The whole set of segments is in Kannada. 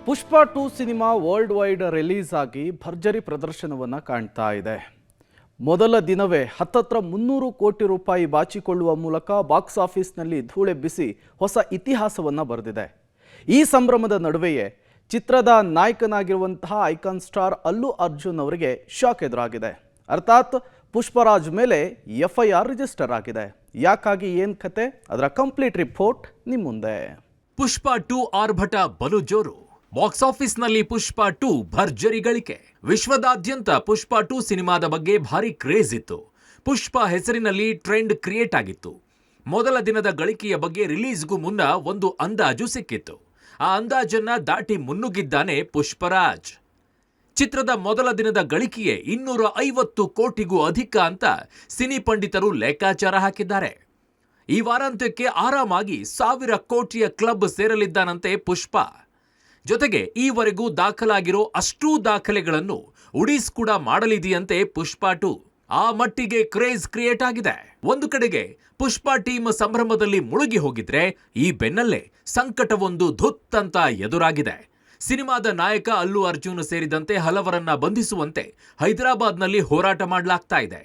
ಪುಷ್ಪ 2 ಸಿನಿಮಾ ವರ್ಲ್ಡ್ ವೈಡ್ ರಿಲೀಸ್ ಆಗಿ ಭರ್ಜರಿ ಪ್ರದರ್ಶನವನ್ನು ಕಾಣ್ತಾ ಇದೆ. ಮೊದಲ ದಿನವೇ ಹತ್ತತ್ರ 300 ಕೋಟಿ ರೂಪಾಯಿ ಬಾಚಿಕೊಳ್ಳುವ ಮೂಲಕ ಬಾಕ್ಸ್ ಆಫೀಸ್ನಲ್ಲಿ ಧೂಳೆಬ್ಬಿಸಿ ಹೊಸ ಇತಿಹಾಸವನ್ನು ಬರೆದಿದೆ. ಈ ಸಂಭ್ರಮದ ನಡುವೆಯೇ ಚಿತ್ರದ ನಾಯಕನಾಗಿರುವಂತಹ ಐಕಾನ್ ಸ್ಟಾರ್ ಅಲ್ಲು ಅರ್ಜುನ್ ಅವರಿಗೆ ಶಾಕ್ ಎದುರಾಗಿದೆ. ಅರ್ಥಾತ್ ಪುಷ್ಪರಾಜ್ ಮೇಲೆ FIR ರಿಜಿಸ್ಟರ್ ಆಗಿದೆ. ಯಾಕಾಗಿ ಏನು ಕತೆ, ಅದರ ಕಂಪ್ಲೀಟ್ ರಿಪೋರ್ಟ್ ನಿಮ್ಮ ಮುಂದೆ. ಪುಷ್ಪ 2 ಆರ್ಭಟ ಬಲು ಜೋರು. ಬಾಕ್ಸ್ ಆಫೀಸ್ನಲ್ಲಿ ಪುಷ್ಪ 2 ಭರ್ಜರಿ ಗಳಿಕೆ. ವಿಶ್ವದಾದ್ಯಂತ ಪುಷ್ಪ 2 ಸಿನಿಮಾದ ಬಗ್ಗೆ ಭಾರಿ ಕ್ರೇಜ್ ಇತ್ತು. ಪುಷ್ಪ ಹೆಸರಿನಲ್ಲಿ ಟ್ರೆಂಡ್ ಕ್ರಿಯೇಟ್ ಆಗಿತ್ತು. ಮೊದಲ ದಿನದ ಗಳಿಕೆಯ ಬಗ್ಗೆ ರಿಲೀಸ್ಗೂ ಮುನ್ನ ಒಂದು ಅಂದಾಜು ಸಿಕ್ಕಿತ್ತು. ಆ ಅಂದಾಜನ್ನ ದಾಟಿ ಮುನ್ನುಗ್ಗಿದ್ದಾನೆ ಪುಷ್ಪರಾಜ್. ಚಿತ್ರದ ಮೊದಲ ದಿನದ ಗಳಿಕೆಯೇ 250 ಕೋಟಿಗೂ ಅಧಿಕ ಅಂತ ಸಿನಿ ಪಂಡಿತರು ಲೆಕ್ಕಾಚಾರ ಹಾಕಿದ್ದಾರೆ. ಈ ವಾರಾಂತ್ಯಕ್ಕೆ ಆರಾಮಾಗಿ 1000 ಕೋಟಿಯ ಕ್ಲಬ್ ಸೇರಲಿದ್ದಾನಂತೆ ಪುಷ್ಪ. ಜೊತೆಗೆ ಈವರೆಗೂ ದಾಖಲಾಗಿರೋ ಅಷ್ಟೂ ದಾಖಲೆಗಳನ್ನು ಉಡೀಸ್ ಕೂಡ ಮಾಡಲಿದೆಯಂತೆ ಪುಷ್ಪ 2. ಆ ಮಟ್ಟಿಗೆ ಕ್ರೇಜ್ ಕ್ರಿಯೇಟ್ ಆಗಿದೆ. ಒಂದು ಕಡೆಗೆ ಪುಷ್ಪ ಟೀಮ್ ಸಂಭ್ರಮದಲ್ಲಿ ಮುಳುಗಿ ಹೋಗಿದ್ರೆ, ಈ ಬೆನ್ನಲ್ಲೇ ಸಂಕಟವೊಂದು ಧುತ್ ಅಂತ ಎದುರಾಗಿದೆ. ಸಿನಿಮಾದ ನಾಯಕ ಅಲ್ಲು ಅರ್ಜುನ್ ಸೇರಿದಂತೆ ಹಲವರನ್ನ ಬಂಧಿಸುವಂತೆ ಹೈದರಾಬಾದ್ನಲ್ಲಿ ಹೋರಾಟ ಮಾಡಲಾಗ್ತಾ ಇದೆ.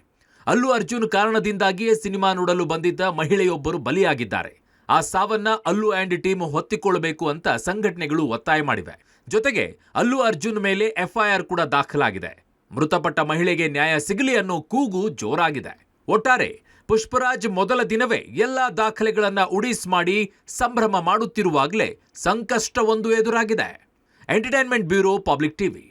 ಅಲ್ಲು ಅರ್ಜುನ್ ಕಾರಣದಿಂದಾಗಿಯೇ ಸಿನಿಮಾ ನೋಡಲು ಬಂದಿದ್ದ ಮಹಿಳೆಯೊಬ್ಬರು ಬಲಿಯಾಗಿದ್ದಾರೆ. ಆ ಸಾವನ್ನ ಅಲ್ಲು ಆ್ಯಂಡ್ ಟೀಮ್ ಹೊತ್ತಿಕೊಳ್ಳಬೇಕು ಅಂತ ಸಂಘಟನೆಗಳು ಒತ್ತಾಯ ಮಾಡಿವೆ. ಜೊತೆಗೆ ಅಲ್ಲು ಅರ್ಜುನ್ ಮೇಲೆ FIR ಕೂಡ ದಾಖಲಾಗಿದೆ. ಮೃತಪಟ್ಟ ಮಹಿಳೆಗೆ ನ್ಯಾಯ ಸಿಗಲಿ ಅನ್ನೋ ಕೂಗು ಜೋರಾಗಿದೆ. ಒಟ್ಟಾರೆ ಪುಷ್ಪರಾಜ್ ಮೊದಲ ದಿನವೇ ಎಲ್ಲಾ ದಾಖಲೆಗಳನ್ನ ಉಡೀಸ್ ಮಾಡಿ ಸಂಭ್ರಮ ಮಾಡುತ್ತಿರುವಾಗಲೇ ಸಂಕಷ್ಟವೊಂದು ಎದುರಾಗಿದೆ. Entertainment bureau, public TV.